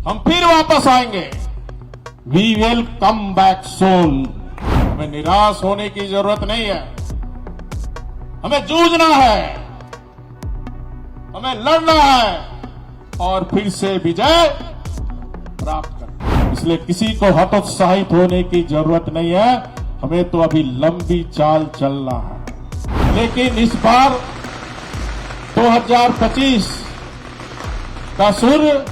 हम फिर वापस आएंगे। We will come back soon. हमें निराश होने की जरूरत नहीं है, हमें जूझना है, हमें लड़ना है और फिर से विजय प्राप्त करना। इसलिए किसी को हतोत्साहित होने की जरूरत नहीं है, हमें तो अभी लंबी चाल चलना है। लेकिन इस बार 2025 का सूर्य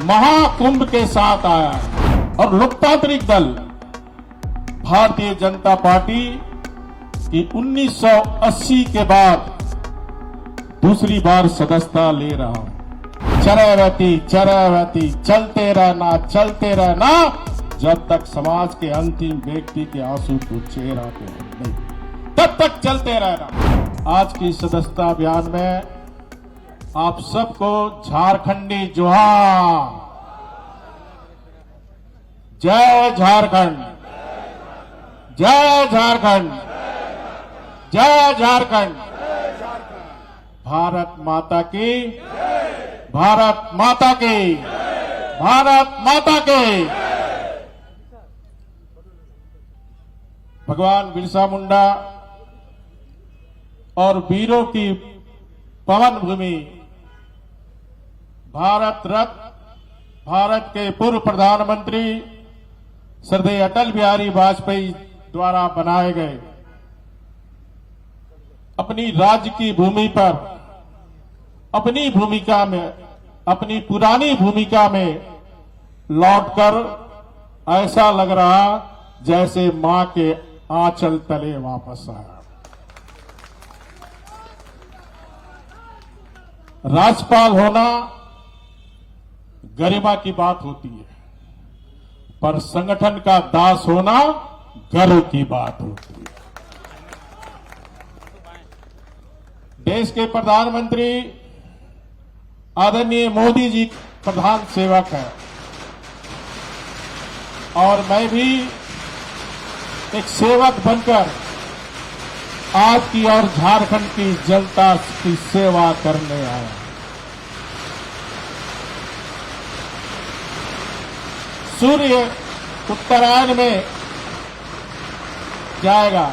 महाकुंभ के साथ आया है और लोकतांत्रिक दल भारतीय जनता पार्टी की 1980 के बाद दूसरी बार सदस्यता ले रहा हूं। चरैवती चलते रहना जब तक समाज के अंतिम व्यक्ति के आंसू को चेहरा पे नहीं, तब तक चलते रहना। आज की सदस्यता अभियान में आप सबको झारखंडी जोहार। जय झारखंड, जय झारखंड, जय झारखंड। भारत माता की, भारत माता की, भारत माता की। भगवान बिरसा मुंडा और वीरों की पवन भूमि, भारत रत्न भारत के पूर्व प्रधानमंत्री श्रद्धेय अटल बिहारी वाजपेयी द्वारा बनाए गए अपनी राज्य की भूमि पर अपनी भूमिका में, अपनी पुरानी भूमिका में लौटकर ऐसा लग रहा जैसे मां के आंचल तले वापस आया। राज्यपाल होना गरिमा की बात होती है, पर संगठन का दास होना गर्व की बात होती है। देश के प्रधानमंत्री आदरणीय मोदी जी प्रधान सेवक हैं और मैं भी एक सेवक बनकर आज की और झारखंड की जनता की सेवा करने आया। सूर्य उत्तरायण में जाएगा,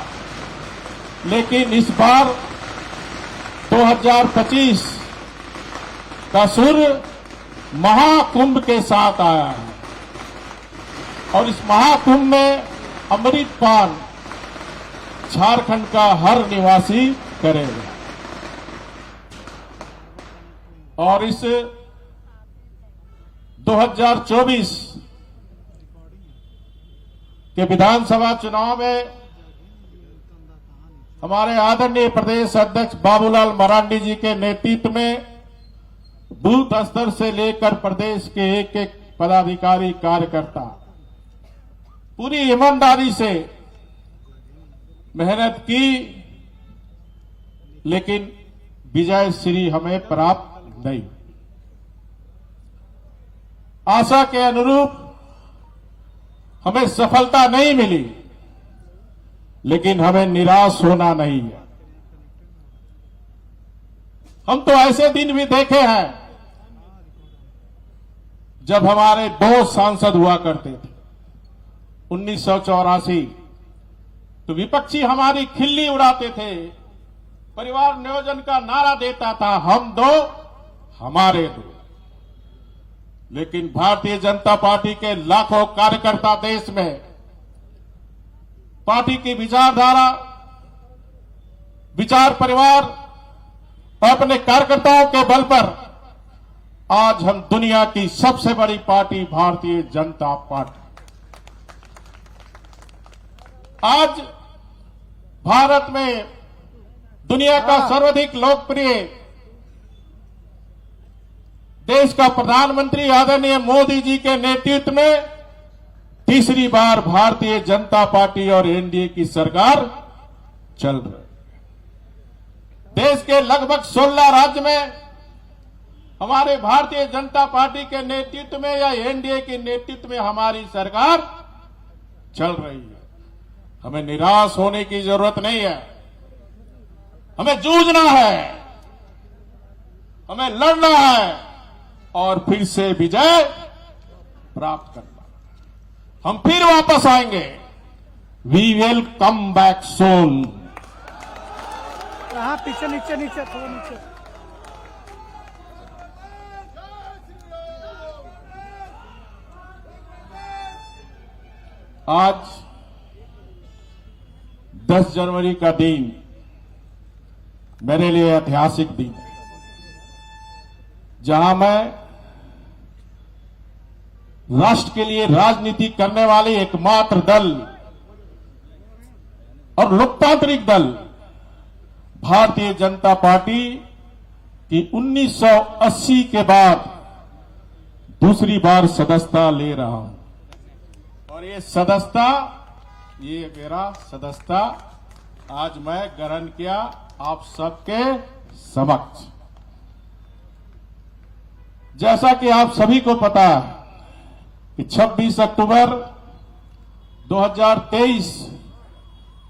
लेकिन इस बार 2025 का सूर्य महाकुंभ के साथ आया है और इस महाकुंभ में अमृतपान झारखंड का हर निवासी करेगा। और इस 2024 के विधानसभा चुनाव में हमारे आदरणीय प्रदेश अध्यक्ष बाबूलाल मरांडी जी के नेतृत्व में बूथ स्तर से लेकर प्रदेश के एक एक पदाधिकारी कार्यकर्ता पूरी ईमानदारी से मेहनत की, लेकिन विजय श्री हमें प्राप्त नहीं। आशा के अनुरूप हमें सफलता नहीं मिली, लेकिन हमें निराश होना नहीं है। हम तो ऐसे दिन भी देखे हैं जब हमारे 2 सांसद हुआ करते थे 1984, तो विपक्षी हमारी खिल्ली उड़ाते थे, परिवार नियोजन का नारा देता था, हम 2 हमारे 2। लेकिन भारतीय जनता पार्टी के लाखों कार्यकर्ता देश में पार्टी की विचारधारा, विचार परिवार और अपने कार्यकर्ताओं के बल पर आज हम दुनिया की सबसे बड़ी पार्टी भारतीय जनता पार्टी, आज भारत में दुनिया का सर्वाधिक लोकप्रिय देश का प्रधानमंत्री आदरणीय मोदी जी के नेतृत्व में तीसरी बार भारतीय जनता पार्टी और एनडीए की सरकार चल रही है। देश के लगभग 16 राज्य में हमारे भारतीय जनता पार्टी के नेतृत्व में या एनडीए के नेतृत्व में हमारी सरकार चल रही है। हमें निराश होने की जरूरत नहीं है, हमें जूझना है, हमें लड़ना है और फिर से विजय प्राप्त करना। हम फिर वापस आएंगे। We will come back soon. हाँ, पीछे नीचे नीचे थोड़ा नीचे। आज 10 जनवरी का दिन मेरे लिए ऐतिहासिक दिन है, जहां मैं राष्ट्र के लिए राजनीति करने वाले एकमात्र दल और लोकतांत्रिक दल भारतीय जनता पार्टी की 1980 के बाद दूसरी बार सदस्यता ले रहा हूं। और ये मेरा सदस्यता आज मैं ग्रहण किया आप सबके समक्ष। जैसा कि आप सभी को पता है कि 26 अक्टूबर 2023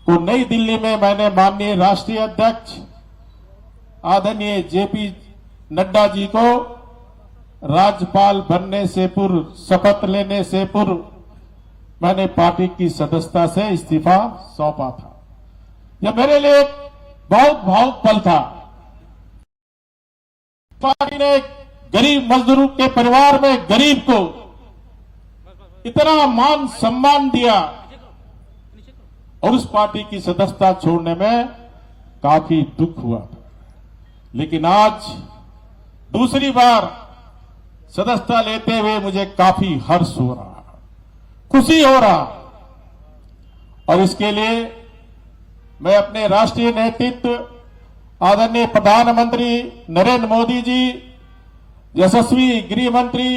को नई दिल्ली में मैंने माननीय राष्ट्रीय अध्यक्ष आदरणीय जेपी नड्डा जी को राज्यपाल बनने से पूर्व, शपथ लेने से पूर्व मैंने पार्टी की सदस्यता से इस्तीफा सौंपा था। यह मेरे लिए एक बहुत भावुक पल था। पार्टी ने गरीब मजदूरों के परिवार में गरीब को इतना मान सम्मान दिया और उस पार्टी की सदस्यता छोड़ने में काफी दुख हुआ था। लेकिन आज दूसरी बार सदस्यता लेते हुए मुझे काफी हर्ष हो रहा, खुशी हो रहा। और इसके लिए मैं अपने राष्ट्रीय नेतृत्व आदरणीय प्रधानमंत्री नरेंद्र मोदी जी, यशस्वी गृह मंत्री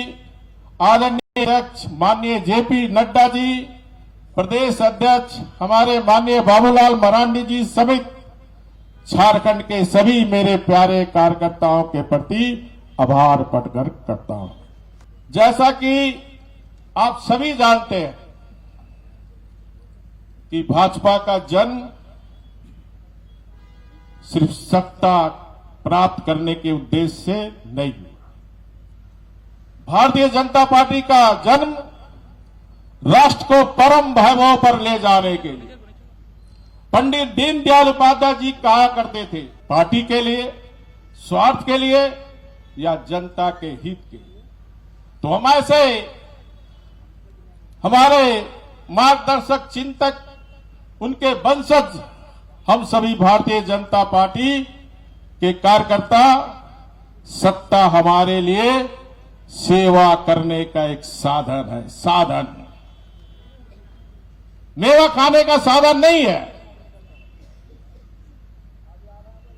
आदरणीय अध्यक्ष माननीय जेपी नड्डा जी, प्रदेश अध्यक्ष हमारे माननीय बाबूलाल मरांडी जी समेत झारखंड के सभी मेरे प्यारे कार्यकर्ताओं के प्रति आभार प्रकट करता हूं। जैसा कि आप सभी जानते हैं कि भाजपा का जन्म सिर्फ सत्ता प्राप्त करने के उद्देश्य से नहीं हुआ। भारतीय जनता पार्टी का जन्म राष्ट्र को परम वैभव पर ले जाने के लिए। पंडित दीनदयाल उपाध्याय जी कहा करते थे, पार्टी के लिए, स्वार्थ के लिए या जनता के हित के लिए। तो हम ऐसे हमारे मार्गदर्शक चिंतक, उनके वंशज, हम सभी भारतीय जनता पार्टी के कार्यकर्ता, सत्ता हमारे लिए सेवा करने का एक साधन है, साधन, मेवा खाने का साधन नहीं है।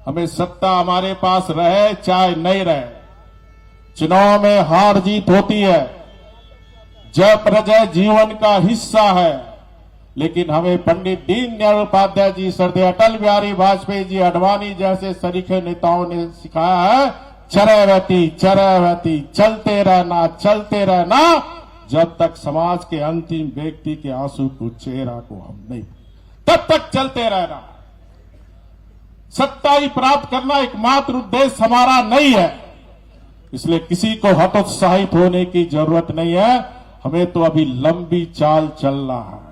हमें सत्ता हमारे पास रहे चाहे नहीं रहे, चुनाव में हार जीत होती है, जय पराजय जीवन का हिस्सा है। लेकिन हमें पंडित दीनदयाल उपाध्याय जी, सरदार अटल बिहारी वाजपेयी जी, अडवाणी जैसे सरीखे नेताओं ने सिखाया है, चरैवती चरैवती, चलते रहना जब तक समाज के अंतिम व्यक्ति के आंसू को, चेहरा को हम नहीं, तब तक चलते रहना। सत्ता ही प्राप्त करना एकमात्र उद्देश्य हमारा नहीं है, इसलिए किसी को हतोत्साहित होने की जरूरत नहीं है। हमें तो अभी लंबी चाल चलना है।